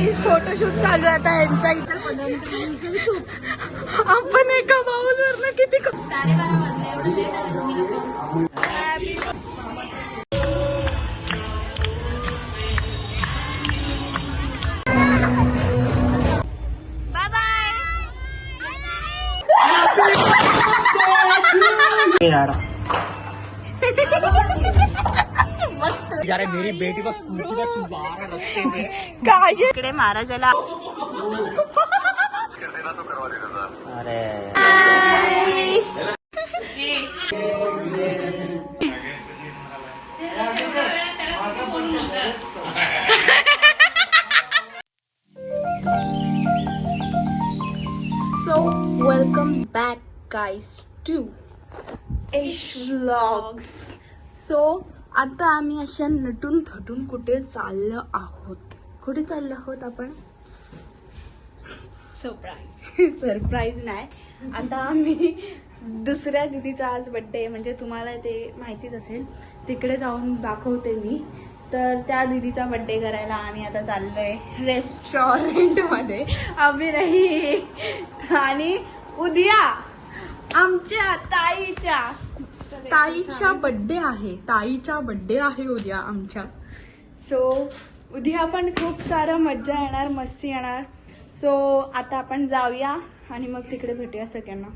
Guys photoshoot चालू आहे आता यांच्या इथं. आपण एका बाऊलवरनं किती यार मेरी बेटी को स्कूटी का सुधार रस्ते पे काय इकडे महाराजाला अरे so welcome back guys to Ash vlogs. So आता आम्ही अशा नटून थटून कुठे चाललो आहोत. कुठे चाललो आहोत आपण? सरप्राईज नाही. आता आम्ही दुसऱ्या दीदीचा आज बड्डे, म्हणजे तुम्हाला ते माहितीच असेल, तिकडे जाऊन दाखवते मी. तर त्या दीदीचा बड्डे करायला आम्ही आता चाललोय रेस्टॉरंटमध्ये. अभि नाही. आणि उद्या आमच्या ताईचा बड्डे आहे. ताईचा बड्डे आहे उद्या आमच्या. सो उद्या पण खूप सारं मज्जा येणार, मस्ती येणार. सो आता आपण जाऊया आणि मग तिकडे भेटूया सगळ्यांना.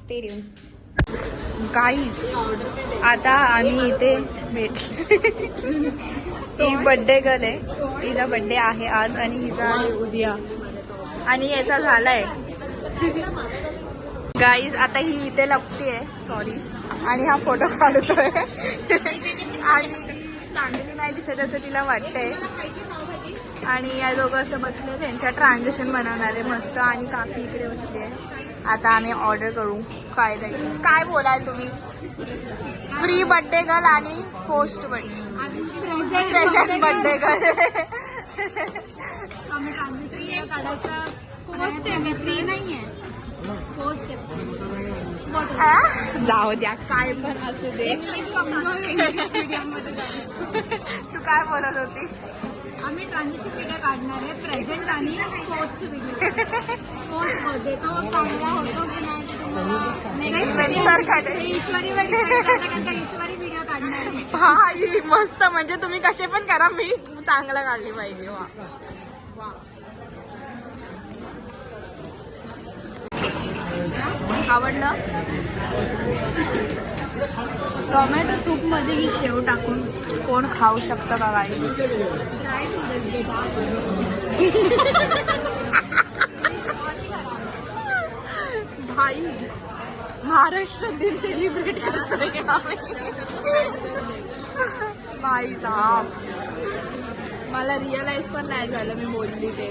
Stay tune guys. आता आम्ही इथे ही बड्डे गर्ल आहे. हिचा बड्डे आहे आज आणि हिचा आहे उद्या. आणि याचा झालाय गाईज. आता ही इथे लपतीये, सॉरी. आणि हा फोटो काढतोय आणि चांगली नाही दिसत असं तिला वाटतंय. आणि या दोघं असं बसले, त्यांच्या ट्रान्झॅक्शन बनवणार आहे मस्त. आणि काकी इकडे बसली आहे. आता आम्ही ऑर्डर करू. काय जाईल, काय बोलाल तुम्ही? प्री बड्डे गर्ल आणि पोस्ट प्रेझेंट बड्डे गर्ल. आम्ही ट्रान्झॅक्शन काढायचा पोस्ट आहे, मी फ्री नाही आहे. पोस्ट जाऊ द्या, काय पण असू दे. इंग्लिश कमजोर, इंग्लिश मीडियममध्ये तू काय बोलत होती? आम्ही ट्रान्झॅक्शन व्हिडिओ काढणार आहे, प्रेझेंट आणि पोस्ट व्हिडिओ. पोस्ट बर्थडेचा चांगला होतो की नाही ईश्वरी व्हिडिओ काढणार आहे. भाई मस्त. म्हणजे तुम्ही कसे पण करा, मी चांगलं काढली पाहिजे. वा आवडलं. टोमॅटो सूप मध्ये ही शेव टाकून कोण खाऊ शकतं का गाई? भाई महाराष्ट्र दिन सेलिब्रेट करतोय भाई साहब. मला रिअलाइज पण नाही झालं मी बोलली ते.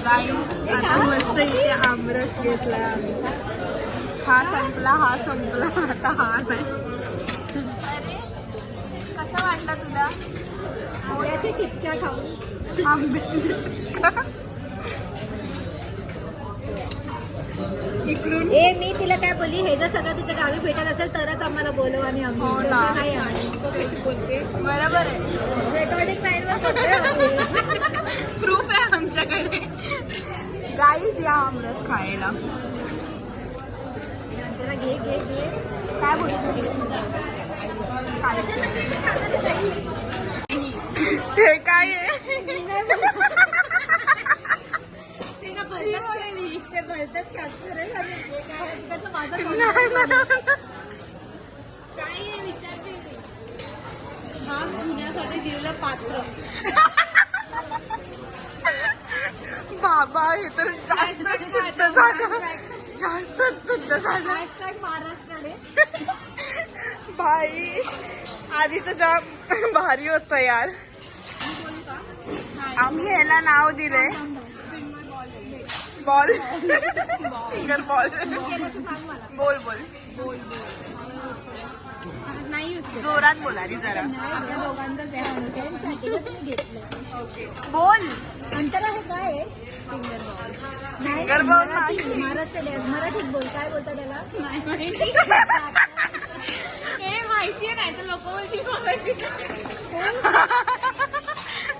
गाईस आता मस्त इथे आमरस घेतला. हा संपला, हा संपला, आता हा नाही. अरे कसा वाटला तुला? आंब्याची टिक्क्या खाऊन. आंब्याची इकडून ए मी तिला काय बोलली, हे जर सगळं तिच्या गावी भेटत असेल तरच आम्हाला बोलव आणि आम्ही हो ना. नाही बोलते. बरोबर आहे. रेकॉर्डिंग लाईनवर प्रूफ आहे आमच्याकडे. गाईज या आमरस खायला. जरा घे घे घे. काय बोलशील? हे काय आहे? ते भलतंच कॅप्चर आहे. माझं काय आहे विचारते. भाग धुण्यासाठी दिलेलं पात्र. बाबा हे तर जास्त शुद्ध झालं, जास्तच शुद्ध झालं. महाराष्ट्राने भाई आधीच जाम भारी होतं यार. आम्ही ह्याला नाव दिलंय बॉल. Finger ball. बोल बोल बोल नाही जोरात बोला रे जरा. आपल्या दोघांचं जे घेतलं. बोल. अंतर आहे काय? Finger ball. फिंगर बॉल नाही. महाराष्ट्र मराठीत बोल. काय बोलतात त्याला? नाही माहिती. हे माहितीये नाही तर लोक बोलतील मराठी.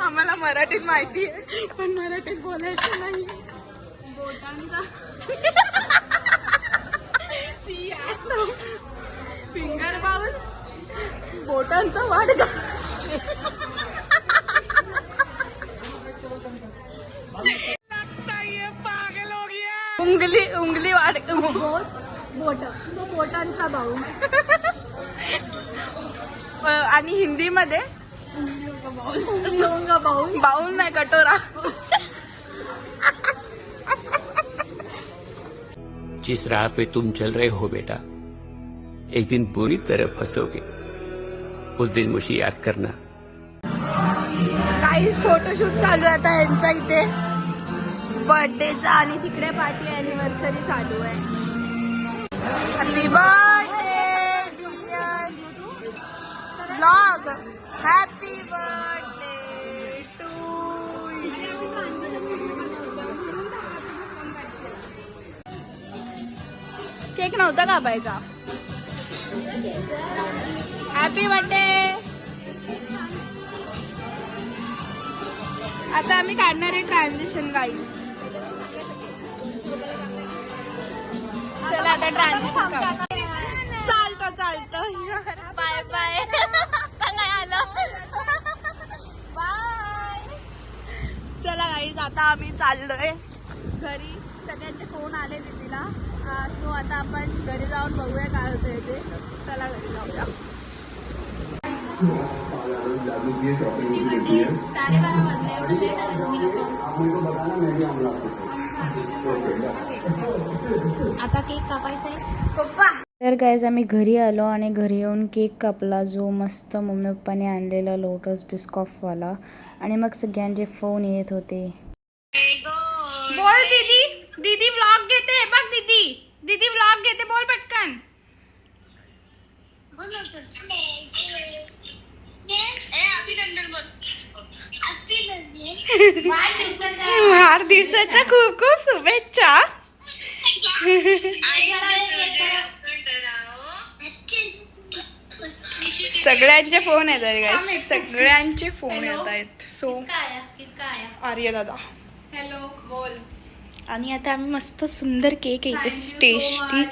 आम्हाला मराठीत माहिती आहे पण मराठीत बोलायचं नाही. बोटांचा फिंगर बाउल, बोटांचा वाडगा. उंगली वाडगा. बोट सो बोटांचा भाऊ. आणि हिंदीमध्ये बाऊल बाउल नाही, कटोरा. जिस राह पे तुम चल रहे हो बेटा, एक दिन पूरी तरह फंसोगे. उस दिन मुझे याद करना. काही फोटोशूट चालू आहे आता यांच्या इथे बर्थडेचा आणि तिकडे पार्टी अॅनिव्हर्सरी चालू आहे. Happy birthday dear vlog, happy birthday to cake नव्हता कापायचा. Happy birthday. आता आम्ही काढणार आहे ट्रान्झिशन गाईज. चला आता ट्रान्झिशन चालतं. Bye bye. आता नाही आलं. बाय. चला गाईज आता आम्ही चाललोय घरी. सगळ्यांचे फोन आले दीदीला. सो आता आपण घरी जाऊन बघूया काय होतंय ते. चला घरी जाऊया. आता केक कापायचा आहे पप्पा. तर गाईज आम्ही घरी आलो आणि घरी येऊन केक कापला, जो मस्त मम्मी पप्पाने आणलेला लोटस बिस्कॉफवाला. आणि मग सगळ्यांचे फोन येत होते. बोल दीदी. दीदी व्लॉग घेते बघ. दीदी व्लॉग घेते. बोल पटकन. वाढदिवसाच्या खूप खूप शुभेच्छा. सगळ्यांचे फोन येत आहेत, सगळ्यांचे फोन येत आहेत. सो आर्य दादा हॅलो बोल. आणि आता आम्ही मस्त सुंदर केक आहे इथे टेस्टी.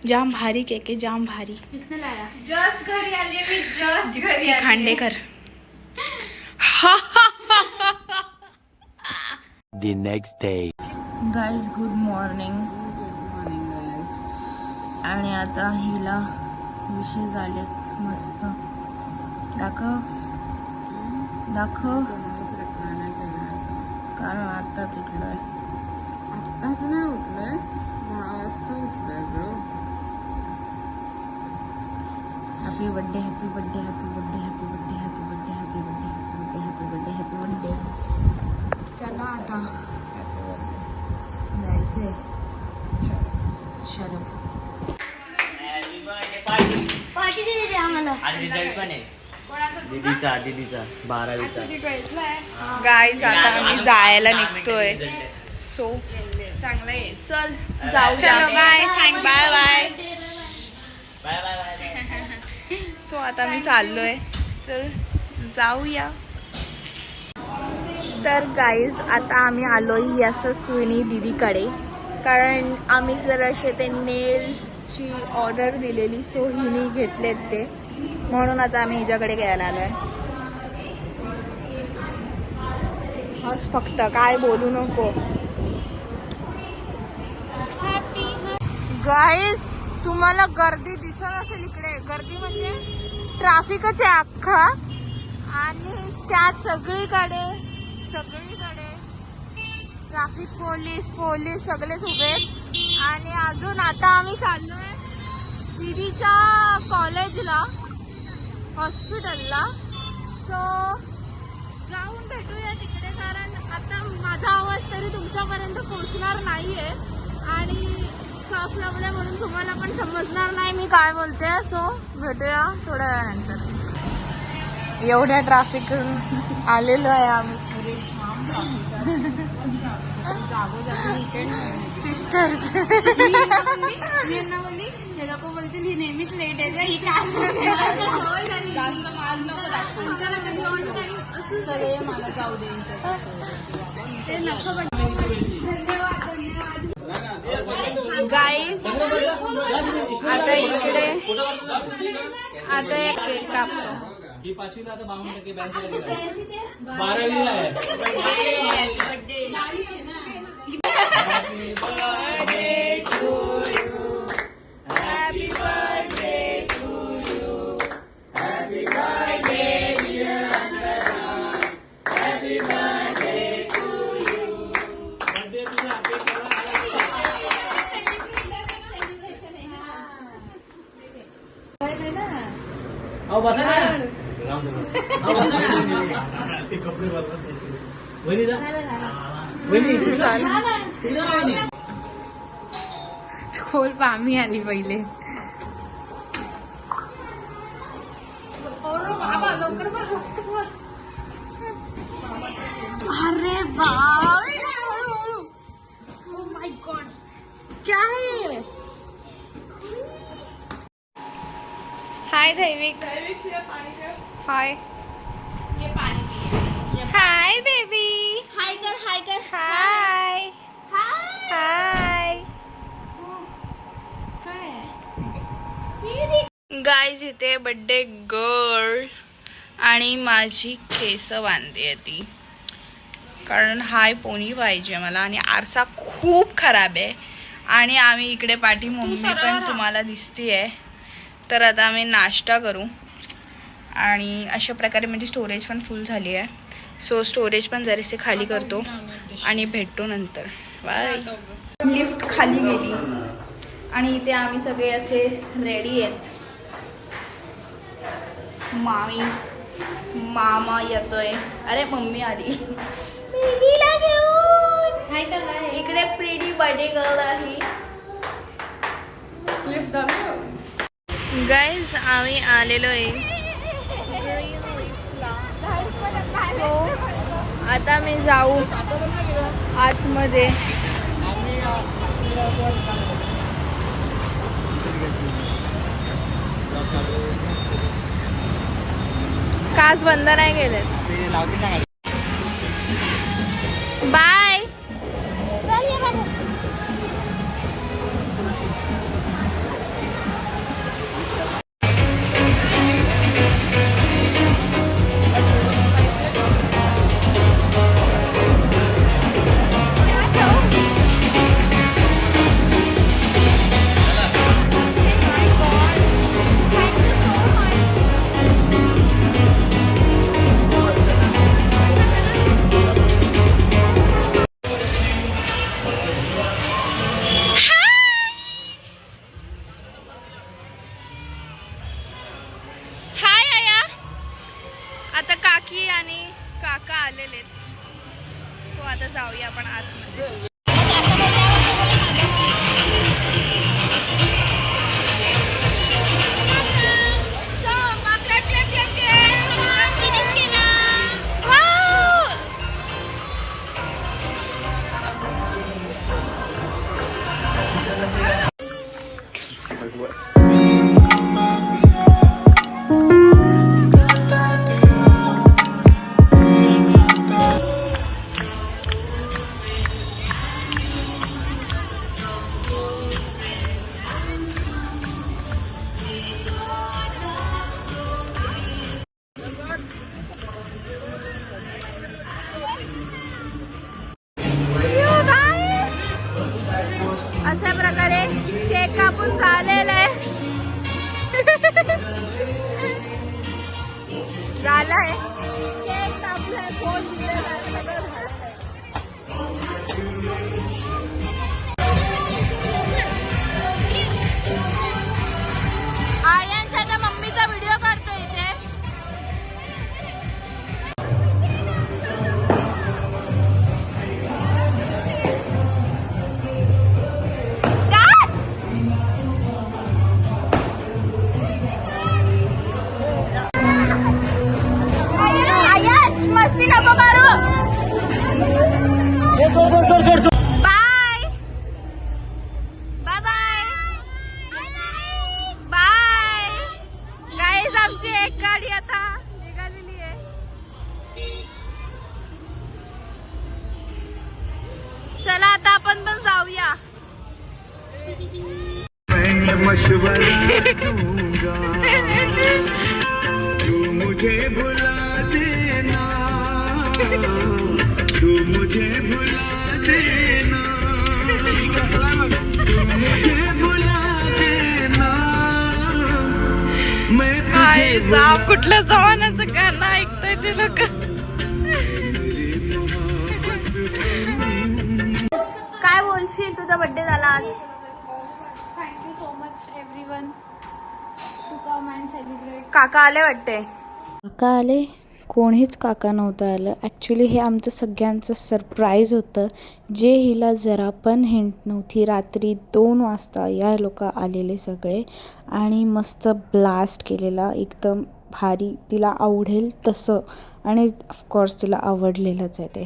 जाम भारी केक आहे, जाम भारी. किसने लाया? जस्ट घरी आली मी. जस्ट घरी आली. Khandekar. The next day. Guys good morning. आणि आता हिला विषय झालेत मस्त. दाखव कारण आताच उठलोय. असं नाही उठलोय, 10 वाजता उठलोय bro. Happy birthday, happy birthday, happy birthday, happy birthday, happy birthday, happy birthday, happy birthday, happy birthday, happy birthday. चला आता जायचंय. चलो. पार्टी दे रे आम्हाला. आणि रिझल्ट पण आहे दीदीचा 12वीचा. गाईज आता आम्ही जायला निघतोय. सो चांगलं आहे. चल जाऊ. चलो bye. Bye bye. Bye bye bye. So आता मी चाललोय. तर जाऊया. तर गाईज आता आम्ही आलोय यशस्विनी दीदीकडे. कारण आम्ही जर असे ते नेल्सची ऑर्डर दिलेली. सो हिने घेतलेत ते, म्हणून आता आम्ही हिच्याकडे घ्यायला आलोय. हस फक्त, काय बोलू नको. गाईज तुम्हाला गर्दी दिसत असेल इकडे. गर्दी म्हणजे ट्रॅफिकच आहे अख्खा. आणि त्यात सगळीकडे ट्रॅफिक पोलीस सगळेच उभे. आणि अजून आता आम्ही चाललोय दीदीच्या कॉलेजला, हॉस्पिटलला. सो जाऊन भेटूया तिकडे. कारण आता माझा आवाज तरी तुमच्यापर्यंत पोहोचणार नाहीये आणि स्टाफ लावल्या म्हणून तुम्हाला पण समजणार नाही मी काय बोलते. सो भेटूया थोड्या वेळानंतर. एवढ्या ट्रॅफिक आलेलो आहे आम्ही सिस्टर्स. हे लोक बोलतील ही नेहमीच लेट आहे ही काय सवय झाली. जास्त माज नको दाखवू. सगळे मला जाऊ दे ते नको. धन्यवाद गाईज आता इकडे आता एक केक कापतो. ही 5वीला आता 52% बँक 12वीला आहे. अहो बसा ना. अहो बसा ना. ते कपडे बदलत वहिनी जा. वहिनी तुम्ही जा. तुम्ही जा वहिनी. खोल पामी आली पहिले. अरे बाय हळूहळू. ओ माय गॉड क्या है. हाय दैविक. हाय हाय बेबी. हाय कर हाय कर हाय हाय. हाय गाईज इथे बर्थडे गर्ल आणि माझी केस बांधली आहे ती, कारण हाय पोनी पाहिजे मला आणि आरसा खूप खराब आहे. आणि आम्ही इकडे पाठी मम्मी पण तुम्हाला दिसतीये. तर आता आम्ही नाश्ता करू आणि अशा प्रकारे म्हणजे स्टोरेज पण फुल झाली आहे. सो स्टोरेज पण जरासे खाली करतो आणि भेटतो नंतर. बाय. लिफ्ट खाली गेली आणि इथे आम्ही सगळे असे रेडी आहेत. मामा येतोय. अरे मम्मी आली बेबीला घेऊन. हाय कर हाय. इकडे प्रिटी बर्थडे गर्ल आहे. गाईज आम्ही आलेलो आहे सो आता मी जाऊ आतमध्ये. काच बंद नाही केले. बाय. चल ये बाबू. आता काकी आणि काका आलेले सो आता जाऊया आपण आतमध्ये. अशा प्रकारे केक कापून झालेला आहे. झालाय केक कापलाय. फोन दिलेला आहे. सगळं झालंय. आर्यनच्या त्या मम्मीचा व्हिडिओ काढतो इथे. मस्ती नको मारू. Bye bye bye. मशवरा दूंगा तू मुझे भुला देना तू मुझे भुला देना तू मुझे भुला देना मैं तुझे साप कुठल्या जवानाचं गाणं ऐकताय ते लोक. काय बोलशील, तुझा बर्थडे झाला आज. Thank you so much everyone to come and celebrate. काका आले वाटते. काका आले? कोणीच काका नव्हतं आलं. ॲक्च्युली हे आमचं सगळ्यांचं सरप्राईज होतं, जे हिला जरा पण हिंट नव्हती. रात्री 2 वाजता या लोक आलेले सगळे आणि मस्त ब्लास्ट केलेला, एकदम भारी, तिला आवडेल तसं. आणि ऑफकोर्स तिला आवडलेलंच आहे ते.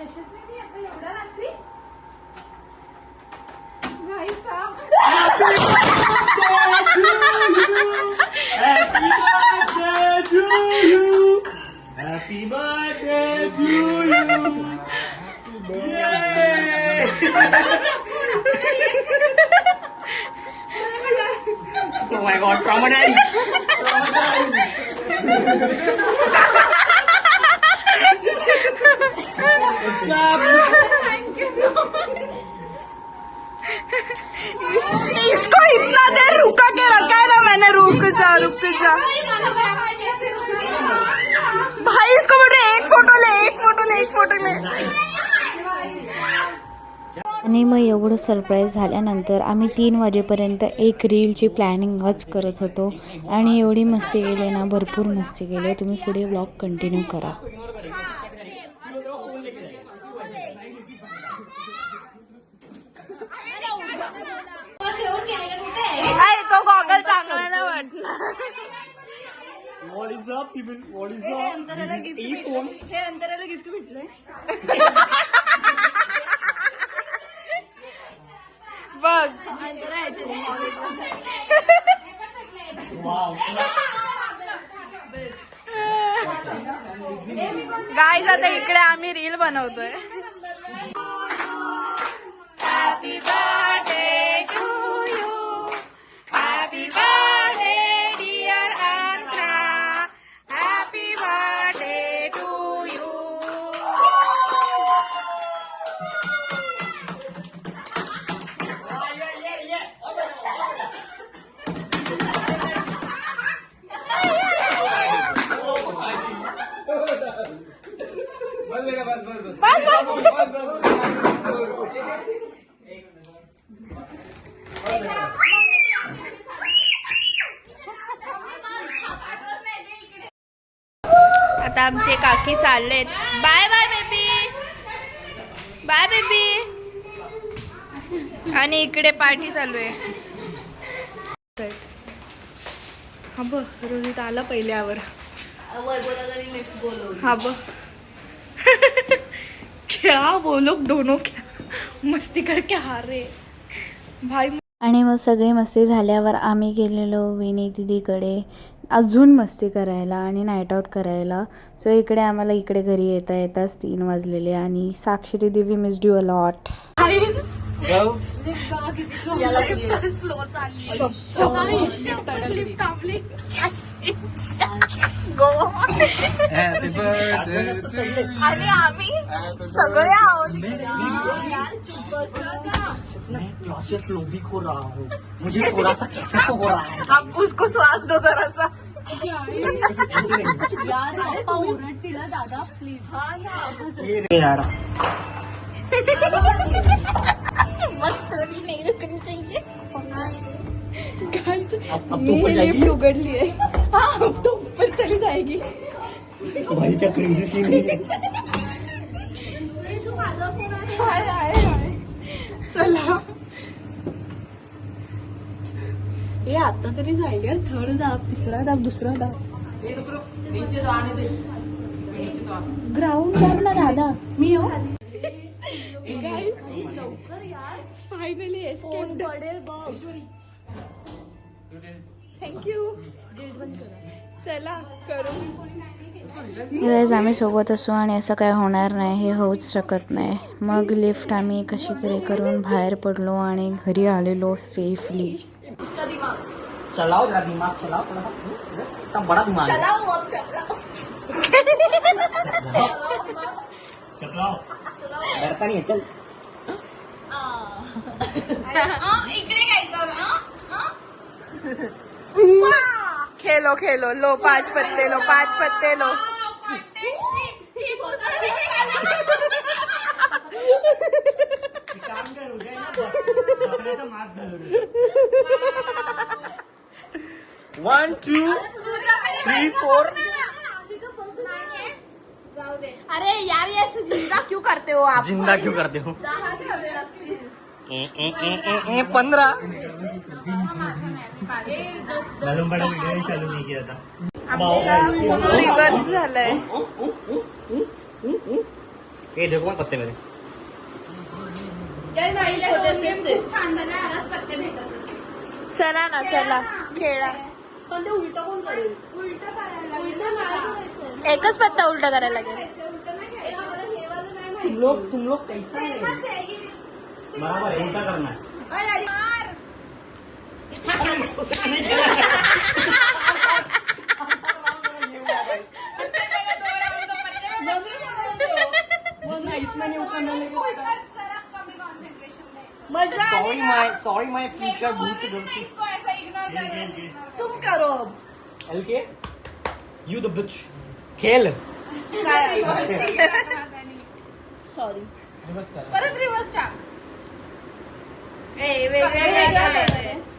यशस्वी आता एवढ्या रात्री भाई साहब. Happy birthday to you. Oh my God, traumatized. Thank you so much. इसको इतना देर रुका के रखा है ना मैंने. रुक जा रुक जा भाई. इसको बोल रहे एक फोटो ले, एक फोटो ले, एक फोटो ले. आणि मग एवढं सरप्राईज झाल्यानंतर आम्ही 3 वाजेपर्यंत एक रीलची प्लॅनिंगच करत होतो आणि एवढी मस्ती केली ना, भरपूर मस्ती केली. तुम्ही पुढे व्लॉग कंटिन्यू करा. तो गॉगल चांगला नाही वाटला. What is up, people? What is up? This is a phone. हे अंतराला गिफ्ट भेटलंय. बघ Wow. गाईज, आता इकडे आम्ही रील बनवतोय. Happy birthday to you. Happy birthday dear Andhra. Happy birthday to you. आता आमचे काकी चाललेत. Bye bye baby. Bye baby. आणि इकडे पार्टी चालू आहे. हा बघ, रोहित आला पहिल्यावर. हा बघ. क्या वो लोग दोनों क्या मस्ती करके हार रहे भाई. आणि मग सगळी मस्ती झाल्यावर आम्ही गेलेलो विनी दीदीकडे अजून मस्ती करायला आणि नाईट आऊट करायला. सो इकडे आम्हाला इकडे घरी येता येताच 3 वाजलेले आणि साक्षी दीदी, we missed you a lot. Slow चालली. Happy birthday to you. आणि आम्ही सगळे आहोत. मैं क्लॉस्ट्रोफोबिक हो रहा हूँ. मुझे थोड़ा सा कैसा तो हो रहा है. आप उसको श्वास दो जरा सा. यार पप्पा ओरडतील दादा प्लीज. ये यार. मस्ती नहीं रखनी चाहिए. अब तो ऊपर जाएगी. लिफ्ट उगड़ली है. हाँ, अब तो ऊपर चली जाएगी. भाई क्या क्रेजी सीन है. हाय हाय हाय. चला. हे आता तरी जाईल यार. 3rd दाब, 3रा दाब, 2रा दाब. ग्राउंड दाब ना दादा. मी हो. Guys, finally escape. पडेल बघ. थँक्यू. चला करू. गाईज आम्ही सोबत असू आणि असं काय होणार नाही, हे होऊच शकत नाही. मग लिफ्ट आम्ही कशी तरी करून बाहेर पडलो आणि घरी आलेलो सेफली. चलाओ जरा दिमाग चलाओ थोड़ा सा. इतना बड़ा दिमाग है. चलाओ डरता नहीं है. चल खेलो खेलो. लो 5 पत्ते लो. 5 पत्ते लो. काम कर उद्या ना बकऱ्याचा मांस घालून. 1 2 3 4. अरे यार ये ऐसे जिंदा क्यों करते हो आप? जिंदा क्यों करते हो? 15. मालूम पड़ा वीडियो चालू नहीं किया था. आमचा रिवर्स झालाय. ये देखो ना पत्ते मेरे. खूप छान झालं आलाच पत्ते भेटत. चला ना चला खेळा. पण ते उलट कोण करेल? उलट करायला एकच पत्ता उलटा करायला लागेल. तुम लोग कैसा है? बराबर है, उल्टा करना है. इसमें नहीं उतरना. Sorry my future booth. तुम करो. LK, you the bitch. खेल. सॉरी. रिवर्स कर. परत रिवर्स टाक.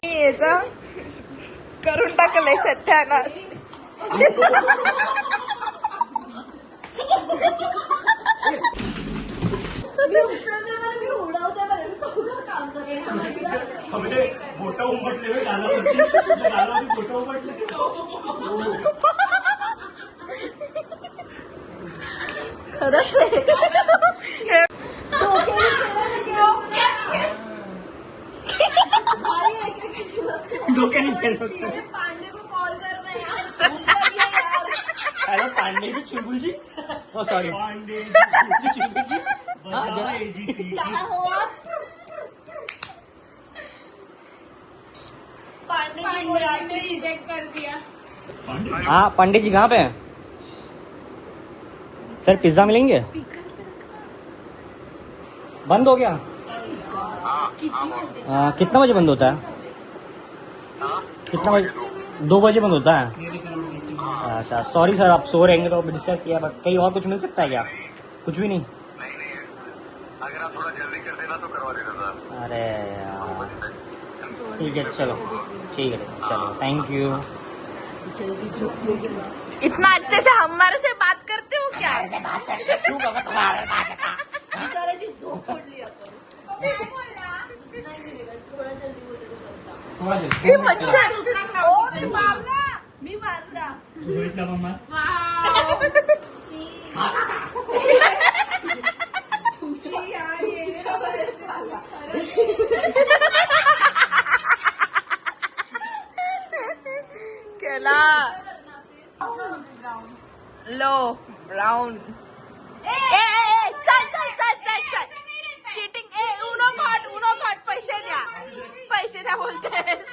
याच करून टाकले सत्यानाश. मोठं उमटले मोठं उमटले. खरंच आहे. डोक्याने खेळ. पांडे को कॉल करना यार. हेलो पांडे जी चुलबुल जी. ओ सॉरी पांडे चुलबुल जी. हाँ जरा क्या हुआ? पांडे जी को आपने रिजेक्ट कर दिया. हाँ पांडे जी कहाँ पे हैं? सर पिज्जा मिलेंगे? बंद हो गया? कितना बजे बंद होता है? कितना बजे? 2 बजे बंद होता है. अच्छा सॉरी सर, आप सो रहेंगे तो डिस्टर्ब किया. बट कहीं और कुछ मिल सकता है क्या? कुछ भी नहीं. अगर आप थोड़ा जल्दी कर देना तो करवा देना सर. अरे यार ठीक है चलो. ठीक है चलो थैंक यू. इतना अच्छे से हमारे से बात करते हो क्या? बिचाराची झोप पडली आपण. नाही थोडा जल्दी बोलते तो करता. हे मच्छर. दुसरा ओ, मी मारला. मी मारला. बघितला मम्मा. केला. Low brown. चल चीटिंग. उनो कॉट पैसे द्या बोलते.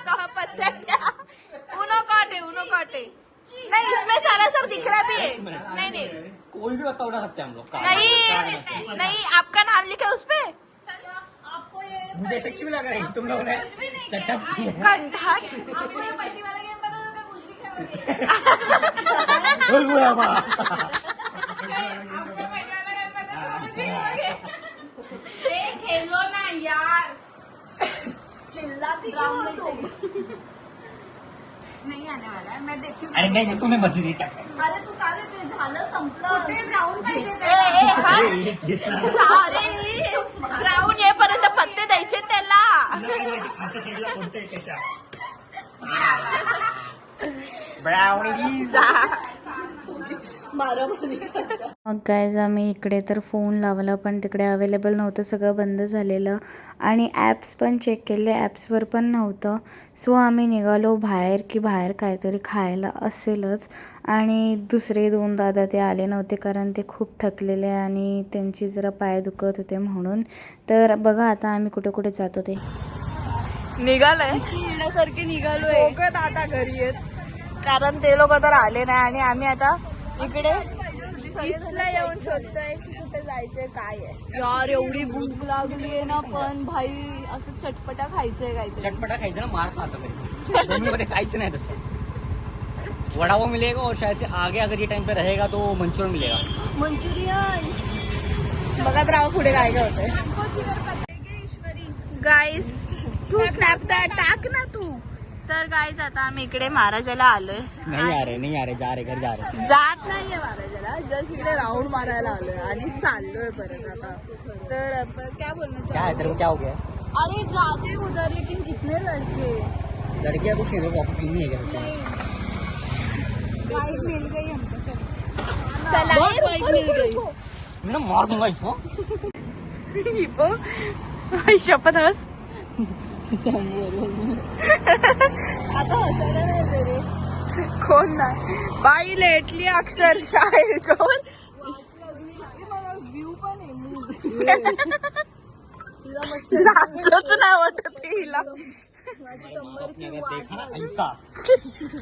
6 पत्ते द्या. उनो कॉट है. नहीं इसमें सारा सर दिख रहा भी है. नहीं कोई भी पत्ता उठा सकते हैं हम लोग. नहीं आपका नाम लिखा है उसपे. आपको ये मुझे ऐसे क्यों लग रहा है तुम लोगों ने सेटअप किया? कंठाट. आपने पट्टी वाला गेम पता होगा कुछ भी खेलोगे. खेलो ना यार. चिल्लाती क्यों हो तुम? नहीं आने वाला है. मैं देखती हूँ. अरे मैं तुम्हें बता देता. अरे तू का देते झालं संपलं. ब्राऊन पाहिजे. ब्राऊन येईपर्यंत पत्ते द्यायचे त्याला. खालच्या साईडला कोणतं आहे त्याच्या? ब्राउनी. मग गाईज आम्ही इकडे तर फोन लावला पण तिकडे अवेलेबल नव्हतं, सगळं बंद झालेलं आणि ॲप्स पण चेक केले, ॲप्सवर पण नव्हतं. सो आम्ही निघालो बाहेर की बाहेर काहीतरी खायला असेलच. आणि दुसरे 2 दादा ते आले नव्हते कारण ते खूप थकलेले आणि त्यांची जरा पाय दुखत होते म्हणून. तर बघा आता आम्ही कुठे कुठे जातो ते. निघालंय येण्यासारखे निघालोय दादा घरी आहेत कारण ते लोक तर आले नाही आणि आम्ही आता इकडे ईस्टला येऊन शोधतोय की कुठे जायचंय काय आहे. यार एवढी भूक लागली आहे ना, पण भाई असं चटपटा खायचंय काहीतरी. चटपटा खायचं ना, मार खातो दोनों मध्ये काहीच नाही तसं. वड़ा पाव मिलेगा और शायद से आगे अगर ये टाइम पे रहेगा तो मंचूरियन मिलेगा. मंचुरियन बघत राहा पुढे काय काय होतंय. गाईस तू स्नॅप टाक ना तू. तर गाईज आता आम्ही इकडे महाराजाला आलोय. नहीं आ रहे जा रहे घर जा रहे. जात नाहीये महाराजाला, जस्ट इकडे राऊंड मारायला आलोय आणि चाललोय परत आता. तर क्या बोलना क्या है तेरे को, क्या हो गया? अरे जाते उधर लेकिन कितने लड़के लड़कियां कुछ नहीं, कॉफी पीनी है क्या? बाइक मिल गई हमको. चला रुको. मैं ना मार दूंगा इसको. शपथ हस. आता हसायला नाही तरी कोण नाही बाई लेटली अक्षरशः याच्यावर. व्ह्यू पण आहे लाजच नाही वाटत हिला. देखा ना ऐसा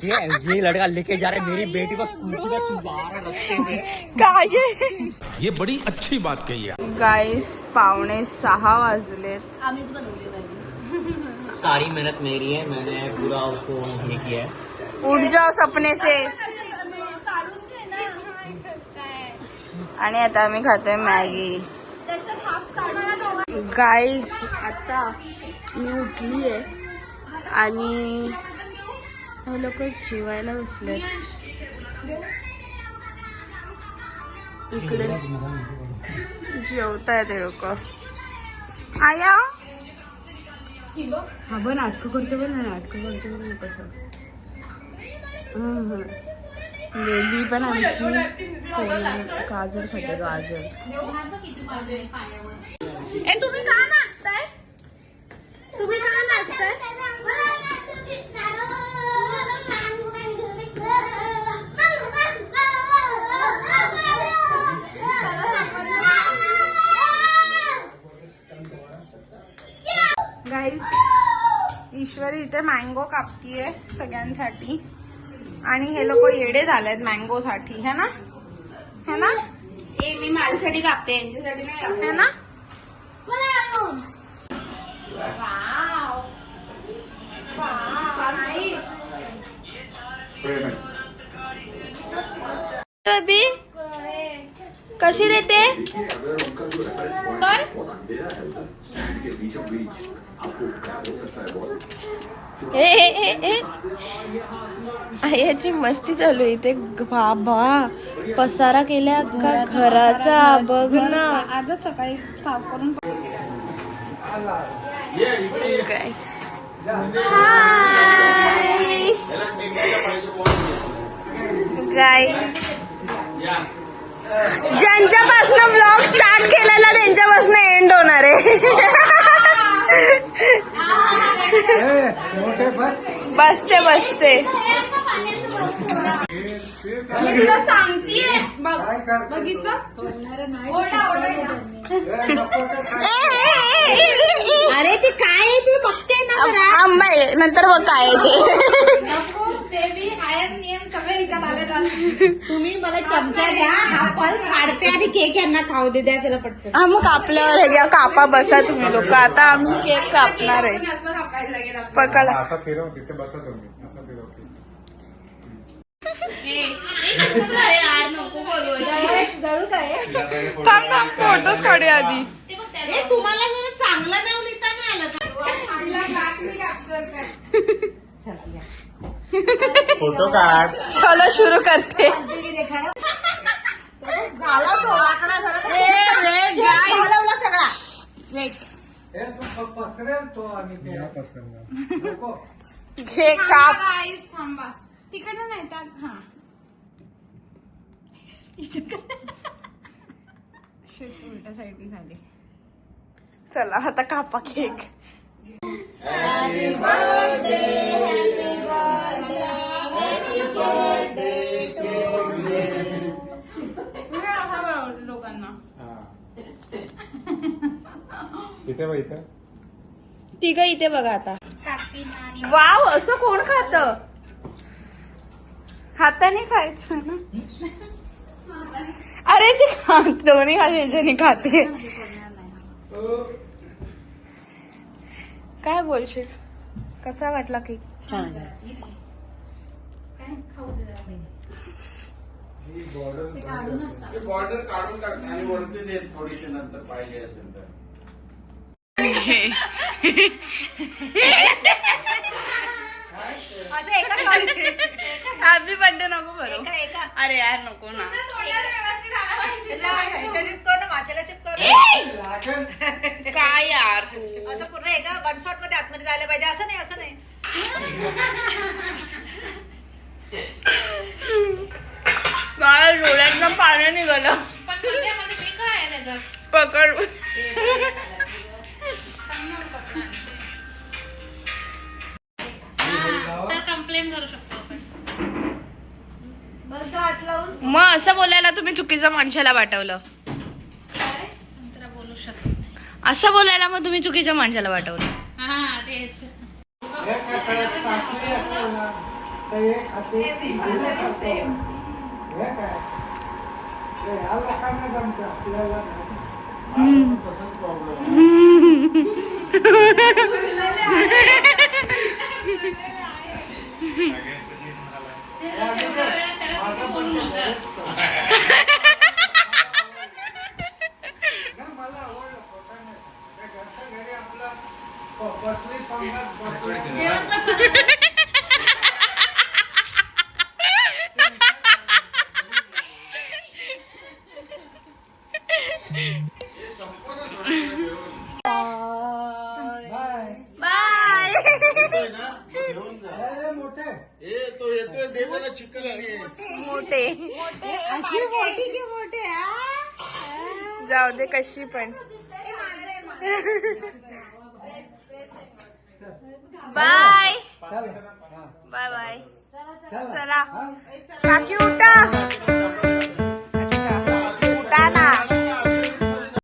ये लड़का लेके जा रहा है मेरी बेटी को स्कूटी का सुधार रस्ते में. काय ये बड़ी अच्छी बात कही है. गाईस 5:45 वाजलेत. सारी मेहनत मेरी है, मैंने पूरा उसको ये किया है. उठ जाओ सपने से. आणि आता आम्ही खातोय मॅगी. गाईज आता मी उठली आहे आणि हे लोक जेवायला बसले इकडे. जेवताय ते लोक. आया हा बघ नाटकं करतो, पण नाटकं करतो कसं. बेबी पण आमची गाजर खाते गाजर. तुम्ही का नाचताय? तुम्ही का नाचताय? गाईज ईश्वरी इथे मँगो कापतीये सगळ्यांसाठी आणि हे लोक येडे झालेत मँगो साठी. है ना, है ना. मी माझ्यासाठी कापते, यांच्यासाठी नाही कापते. है ना. बेबी कशी देते? याची मस्ती चालू आहे इथे. बाबा पसारा केल्या का घराचा, बघ ना. आजच सकाळी साफ करून. ज्यांच्यापासून ब्लॉग स्टार्ट केलेला त्यांच्यापासून एंड होणार आहे. बसते बसते मी तुला सांगतीये. बघितलं अरे ती काय आहे ती बघते ना जरा. आंबा आहे नंतर बघ काय आहे ते. तुम्ही मला चमचा द्या, हा फल काढते आणि केक यांना खाऊ दे. द्या त्याला पटकन. हा मग कापल्यावर हे घ्या, कापा बसा तुम्ही लोक. आता आम्ही केक कापणार आहे. पकडा. असं फिरव तिथे बसा तुम्ही, असं फिरव. थांब थांब फोटोज काढूया आधी. तुम्हाला जरा चांगलं नाव लिहिता नाही आलं का? फोटो काढ. चलो शुरू करते. झाला तो आकडा झाला तर हलवला सगळा. घे काप. थांबा तिकडे नाही तर. हा शिट्स उलट्या साईडनी झाली. चला आता कापा केक. लोकांना इथे बघ इथे. तिघ इथे बघा आता. वाव, असं कोण खात? हाताने खायचं ना. अरे ते दोन्ही ह्याच्याने खाते. काय बोलशील? कसा वाटला केक? बॉर्डर काढून टाक आणि वरती दे थोडीशी नंतर पाहिजे असेल तर. असं एका हॅपी बर्थडे नको बरं. एका अरे यार नको ना. चिपकव ना, माथ्याला चिपकव. काय यार तू. असं पूर्ण एका वन शॉट मध्ये आतमध्ये जायला पाहिजे. असं नाही, असं नाही. माझ्या डोळ्यांना पाणी निघालं. पण मध्ये मी काय आहे त्याच्यात? पकड. तर कंप्लेंट करू शकतो आपण. बस हात लावून मग असं बोलायला तुम्ही चुकीचं माणसाला वाटवलं. नंतर बोलू शकत नाही. असं बोलायला मग तुम्ही चुकीच्या माणसाला वाटवलं. हा तेच. मला आवडलं पोटाने. घरच्या घरी आपलं बसली पंगत बसली. बाय. मोठे तो येतोय दे त्याला चिकन. मोठे अशी मोठी की मोठे जाऊ दे कशी पण. Bye bye bye. चला काकी उठा.